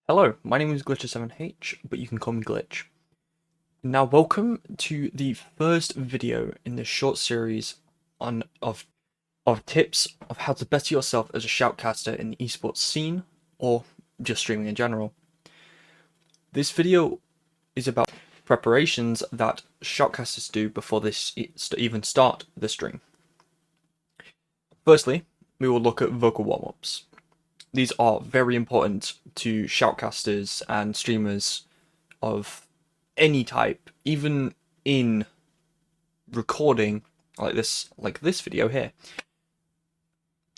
Hello, my name is Glitcher7H, but you can call me Glitch. Now, welcome to the first video in this short series of tips of how to better yourself as a shoutcaster in the esports scene, or just streaming in general. This video is about preparations that shoutcasters do before they even start the stream. Firstly, we will look at vocal warm-ups. These are very important to shoutcasters and streamers of any type, even in recording like this video here.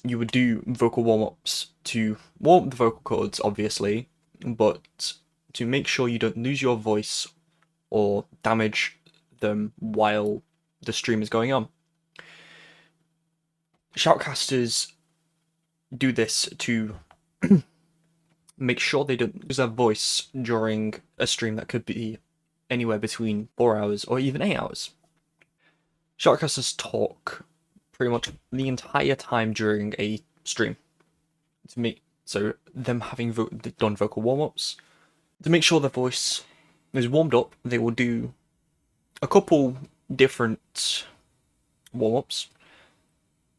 You would do vocal warm-ups to warm the vocal cords, obviously, but to make sure you don't lose your voice or damage them while the stream is going on. Shoutcasters do this to make sure they don't lose their voice during a stream that could be anywhere between 4 hours or even 8 hours. Shoutcasters talk pretty much the entire time during a stream so them having done vocal warm-ups to make sure their voice is warmed up. They will do a couple different warm-ups.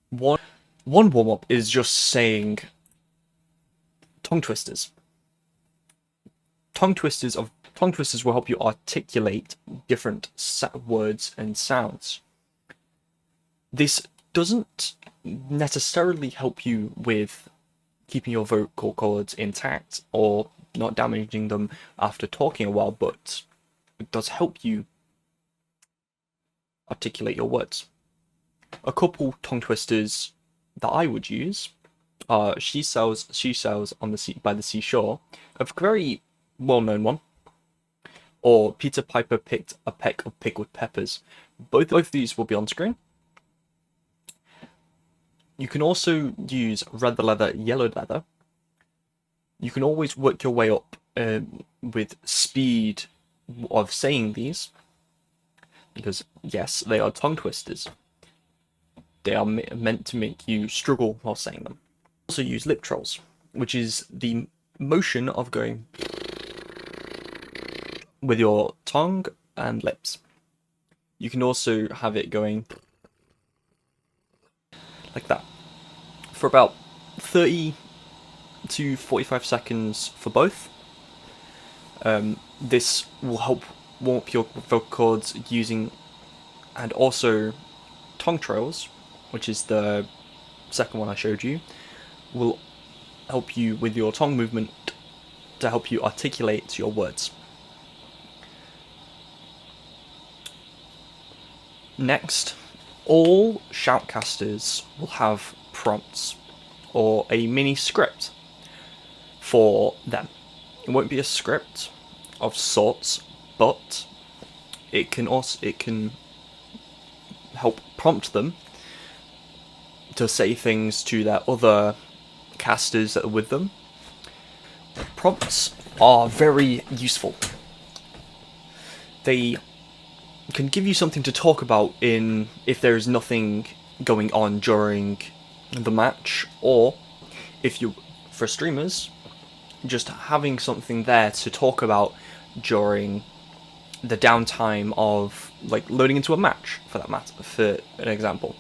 One warm-up is just saying tongue twisters. Tongue twisters will help you articulate different words and sounds. This doesn't necessarily help you with keeping your vocal cords intact or not damaging them after talking a while, but it does help you articulate your words. A couple tongue twisters that I would use are She Sells on the Sea by the Seashore, a very well-known one, or Peter Piper picked a peck of pickled peppers. Both of these will be on screen. You can also use red leather, yellow leather. You can always work your way up with speed of saying these, because yes, they are tongue twisters. They are meant to make you struggle while saying them. Also use lip trolls, which is the motion of going with your tongue and lips. You can also have it going like that for about 30 to 45 seconds for both. This will help warm up your vocal cords using, and also tongue trails, which is the second one I showed you, will help you with your tongue movement to help you articulate your words. Next, all shoutcasters will have prompts or a mini script for them. It won't be a script of sorts, but it can help prompt them to say things to their other casters that are with them. Prompts are very useful. They can give you something to talk about if there is nothing going on during the match, or if you, for streamers, just having something there to talk about during the downtime of like loading into a match, for that matter, for an example.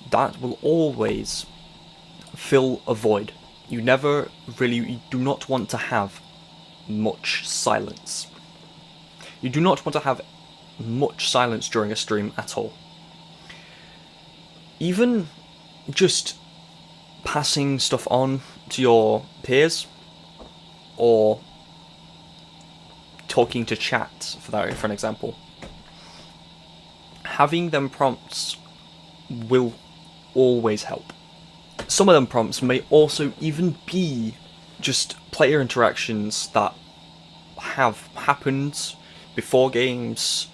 That will always fill a void. You do not want to have much silence. You do not want to have much silence during a stream at all. Even just passing stuff on to your peers or talking to chat, for an example. Having them prompts will always help. Some of them prompts may also even be just player interactions that have happened before games,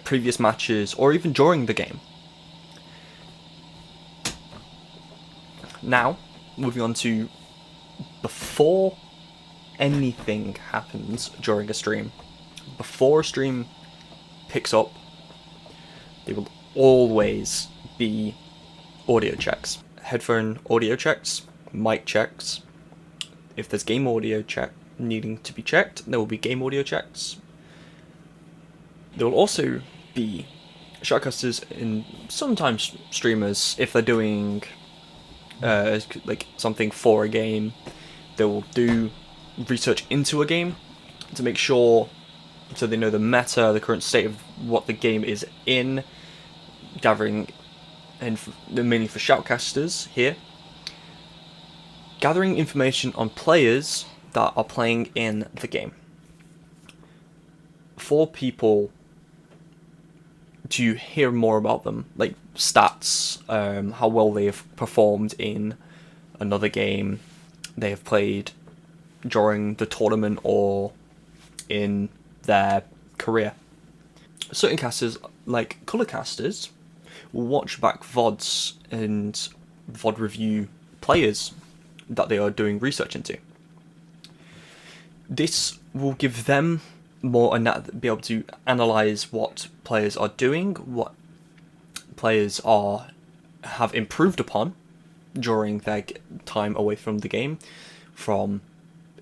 previous matches, or even during the game. Now, moving on to before anything happens during a stream. Before a stream picks up, there will always be audio checks. Headphone audio checks, mic checks, If there's game audio check needing to be checked, there will be game audio checks. There will also be shoutcasters and sometimes streamers, if they're doing like something for a game, they will do research into a game to make sure, so they know the meta, the current state of what the game is in, gathering, and mainly for shoutcasters here, gathering information on players that are playing in the game. For people to hear more about them, like stats, how well they have performed in another game they have played during the tournament or in their career. Certain casters, like colour casters, will watch back VODs and VOD review players that they are doing research into. This will give them more and be able to analyze what players are doing, what players have improved upon during their time away from the game, from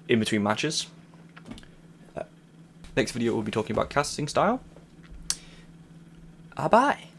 in between matches. Next video we'll be talking about casting style. Bye.